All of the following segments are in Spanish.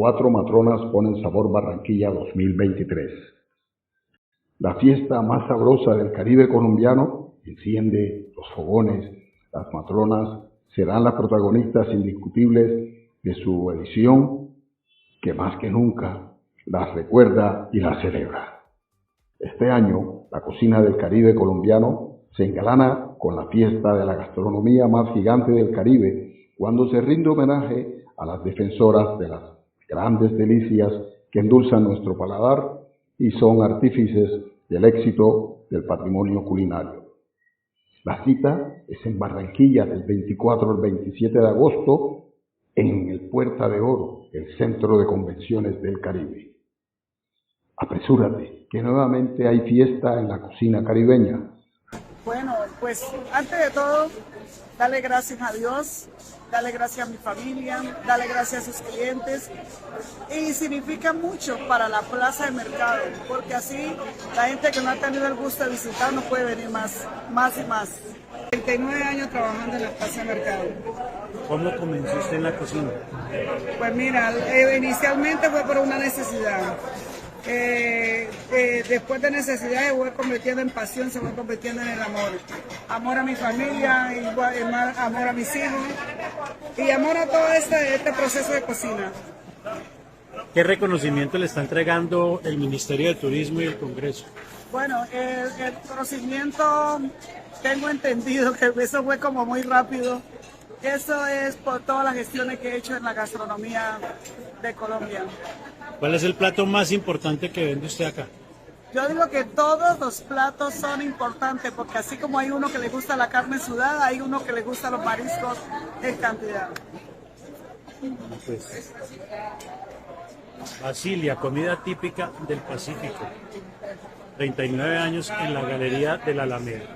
4 matronas ponen sabor Barranquilla 2023. La fiesta más sabrosa del Caribe colombiano enciende los fogones. Las matronas serán las protagonistas indiscutibles de su edición, que más que nunca las recuerda y las celebra. Este año, la cocina del Caribe colombiano se engalana con la fiesta de la gastronomía más gigante del Caribe, cuando se rinde homenaje a las defensoras de las grandes delicias que endulzan nuestro paladar y son artífices del éxito del patrimonio culinario. La cita es en Barranquilla del 24 al 27 de agosto en el Puerta de Oro, el Centro de Convenciones del Caribe. Apresúrate, que nuevamente hay fiesta en la cocina caribeña. Bueno, pues antes de todo, darle gracias a Dios, darle gracias a mi familia, darle gracias a sus clientes, y significa mucho para la plaza de mercado, porque así la gente que no ha tenido el gusto de visitar no puede venir más y más. 39 años trabajando en la plaza de mercado. ¿Cómo comenzó usted en la cocina? Pues mira, inicialmente fue por una necesidad. Después de necesidad se fue convirtiendo en pasión, se fue convirtiendo en el amor. Amor a mi familia, amor a mis hijos y amor a todo este proceso de cocina. ¿Qué reconocimiento le está entregando el Ministerio de Turismo y el Congreso? Bueno, el reconocimiento, tengo entendido que eso fue como muy rápido. Eso es por todas las gestiones que he hecho en la gastronomía de Colombia. ¿Cuál es el plato más importante que vende usted acá? Yo digo que todos los platos son importantes, porque así como hay uno que le gusta la carne sudada, hay uno que le gusta los mariscos en cantidad. Pues, Basilia, comida típica del Pacífico. 39 años en la Galería de la Alameda.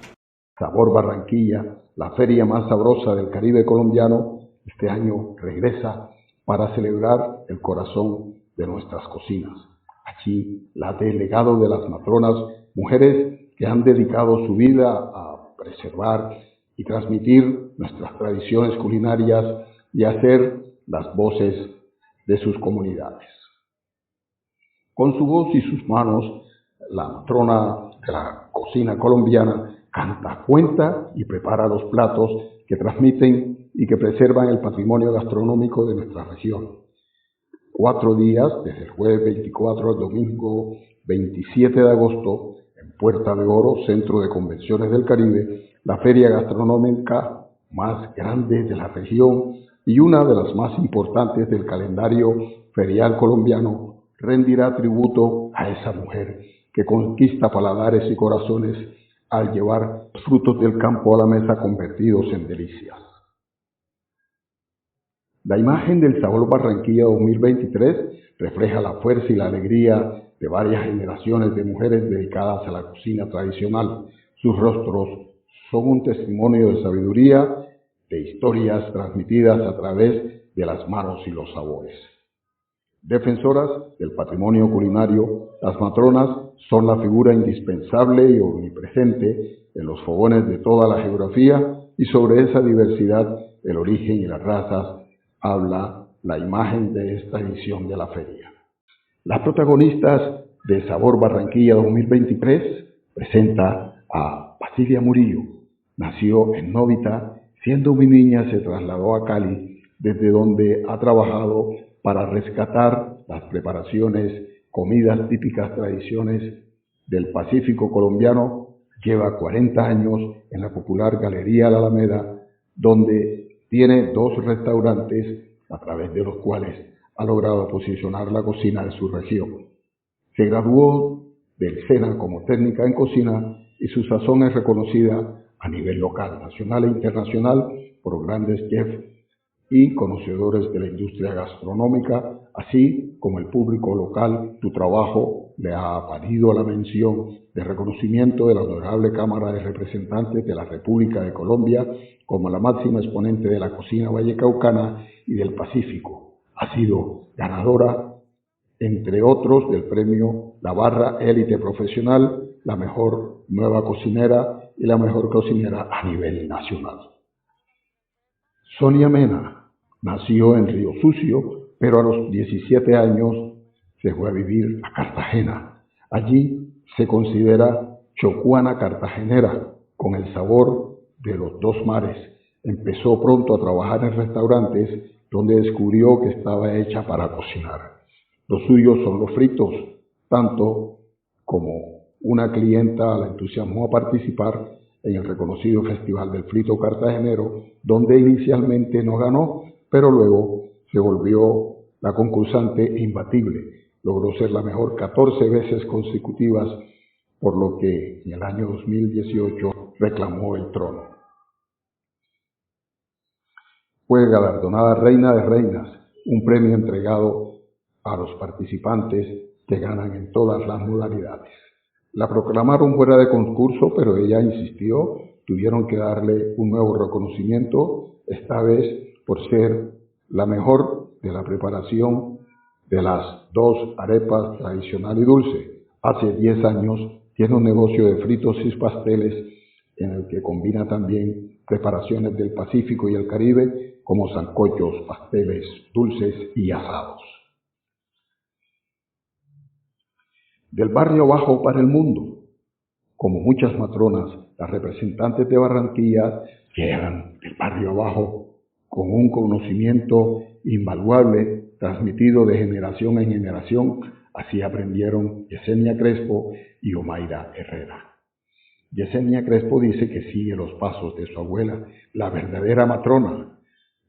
Sabor Barranquilla, la feria más sabrosa del Caribe colombiano, este año regresa para celebrar el corazón de nuestras cocinas. Aquí, la delegado de las matronas, mujeres que han dedicado su vida a preservar y transmitir nuestras tradiciones culinarias y a ser las voces de sus comunidades. Con su voz y sus manos, la matrona de la cocina colombiana canta, cuenta y prepara los platos que transmiten y que preservan el patrimonio gastronómico de nuestra región. 4 días, desde el jueves 24 al domingo 27 de agosto, en Puerta de Oro, Centro de Convenciones del Caribe, la feria gastronómica más grande de la región y una de las más importantes del calendario ferial colombiano, rendirá tributo a esa mujer que conquista paladares y corazones al llevar los frutos del campo a la mesa convertidos en delicias. La imagen del Sabor Barranquilla 2023 refleja la fuerza y la alegría de varias generaciones de mujeres dedicadas a la cocina tradicional. Sus rostros son un testimonio de sabiduría, de historias transmitidas a través de las manos y los sabores. Defensoras del patrimonio culinario, las matronas son la figura indispensable y omnipresente en los fogones de toda la geografía, y sobre esa diversidad, el origen y las razas, habla la imagen de esta edición de la feria. Las protagonistas de Sabor Barranquilla 2023 presenta a Basilia Murillo. Nació en Novita, siendo muy niña se trasladó a Cali, desde donde ha trabajado para rescatar las preparaciones, comidas típicas, tradiciones del Pacífico colombiano. Lleva 40 años en la popular Galería La Alameda, donde tiene 2 restaurantes a través de los cuales ha logrado posicionar la cocina de su región. Se graduó del SENA como técnica en cocina y su sazón es reconocida a nivel local, nacional e internacional por grandes chefs y conocedores de la industria gastronómica, así como el público local. Tu trabajo le ha valido la mención de reconocimiento de la Honorable Cámara de Representantes de la República de Colombia como la máxima exponente de la cocina vallecaucana y del Pacífico. Ha sido ganadora, entre otros, del premio La Barra Élite Profesional, la mejor nueva cocinera y la mejor cocinera a nivel nacional. Sonia Mena nació en Río Sucio, pero a los 17 años se fue a vivir a Cartagena. Allí se considera chocuana cartagenera, con el sabor de los dos mares. Empezó pronto a trabajar en restaurantes donde descubrió que estaba hecha para cocinar. Los suyos son los fritos, tanto como una clienta la entusiasmó a participar en el reconocido Festival del Frito Cartagenero, donde inicialmente no ganó, pero luego se volvió la concursante imbatible. Logró ser la mejor 14 veces consecutivas, por lo que en el año 2018 reclamó el trono. Fue galardonada Reina de Reinas, un premio entregado a los participantes que ganan en todas las modalidades. La proclamaron fuera de concurso, pero ella insistió, tuvieron que darle un nuevo reconocimiento, esta vez por ser la mejor de la preparación de las dos arepas tradicional y dulce. Hace 10 años tiene un negocio de fritos y pasteles en el que combina también preparaciones del Pacífico y el Caribe, como sancochos, pasteles, dulces y asados. Del barrio bajo para el mundo. Como muchas matronas, las representantes de Barranquilla llegan del barrio abajo con un conocimiento invaluable transmitido de generación en generación. Así aprendieron Yesenia Crespo y Omaira Herrera. Yesenia Crespo dice que sigue los pasos de su abuela, la verdadera matrona,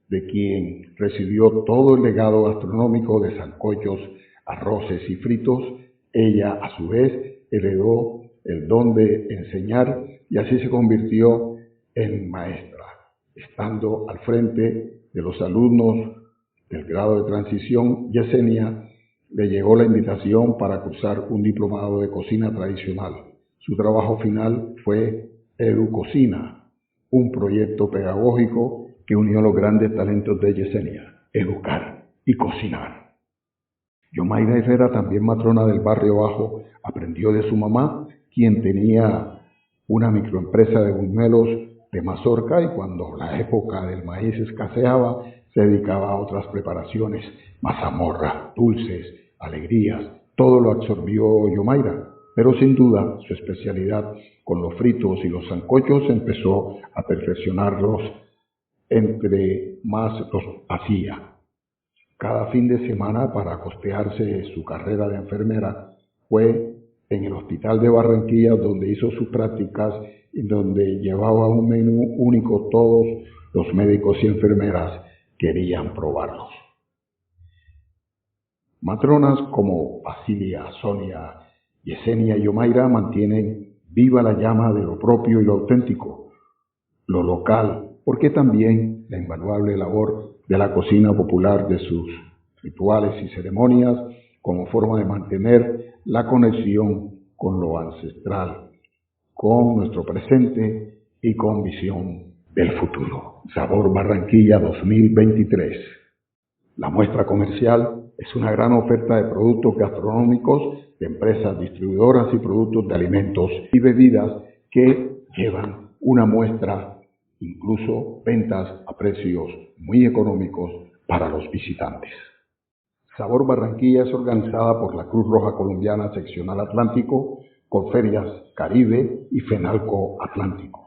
de quien recibió todo el legado gastronómico de sancochos, arroces y fritos. Ella, a su vez, heredó el don de enseñar y así se convirtió en maestra, estando al frente de los alumnos del grado de transición. Yesenia le llegó la invitación para cursar un diplomado de cocina tradicional. Su trabajo final fue Educocina, un proyecto pedagógico que unió los grandes talentos de Yesenia, educar y cocinar. Yomaira Herrera, también matrona del barrio bajo, aprendió de su mamá, quien tenía una microempresa de buñuelos de mazorca y cuando la época del maíz escaseaba, se dedicaba a otras preparaciones, mazamorra, dulces, alegrías, todo lo absorbió Yomaira, pero sin duda su especialidad con los fritos y los sancochos empezó a perfeccionarlos entre más los hacía. Cada fin de semana, para costearse su carrera de enfermera, fue en el hospital de Barranquilla donde hizo sus prácticas y donde llevaba un menú único. Todos los médicos y enfermeras querían probarlos. Matronas como Basilia, Sonia, Yesenia y Omaira mantienen viva la llama de lo propio y lo auténtico, lo local, porque también la invaluable labor de la cocina popular, de sus rituales y ceremonias, como forma de mantener la conexión con lo ancestral, con nuestro presente y con visión del futuro. Sabor Barranquilla 2023. La muestra comercial es una gran oferta de productos gastronómicos de empresas distribuidoras y productos de alimentos y bebidas que llevan una muestra, incluso ventas a precios muy económicos para los visitantes. Sabor Barranquilla es organizada por la Cruz Roja Colombiana Seccional Atlántico, Conferias Caribe y Fenalco Atlántico.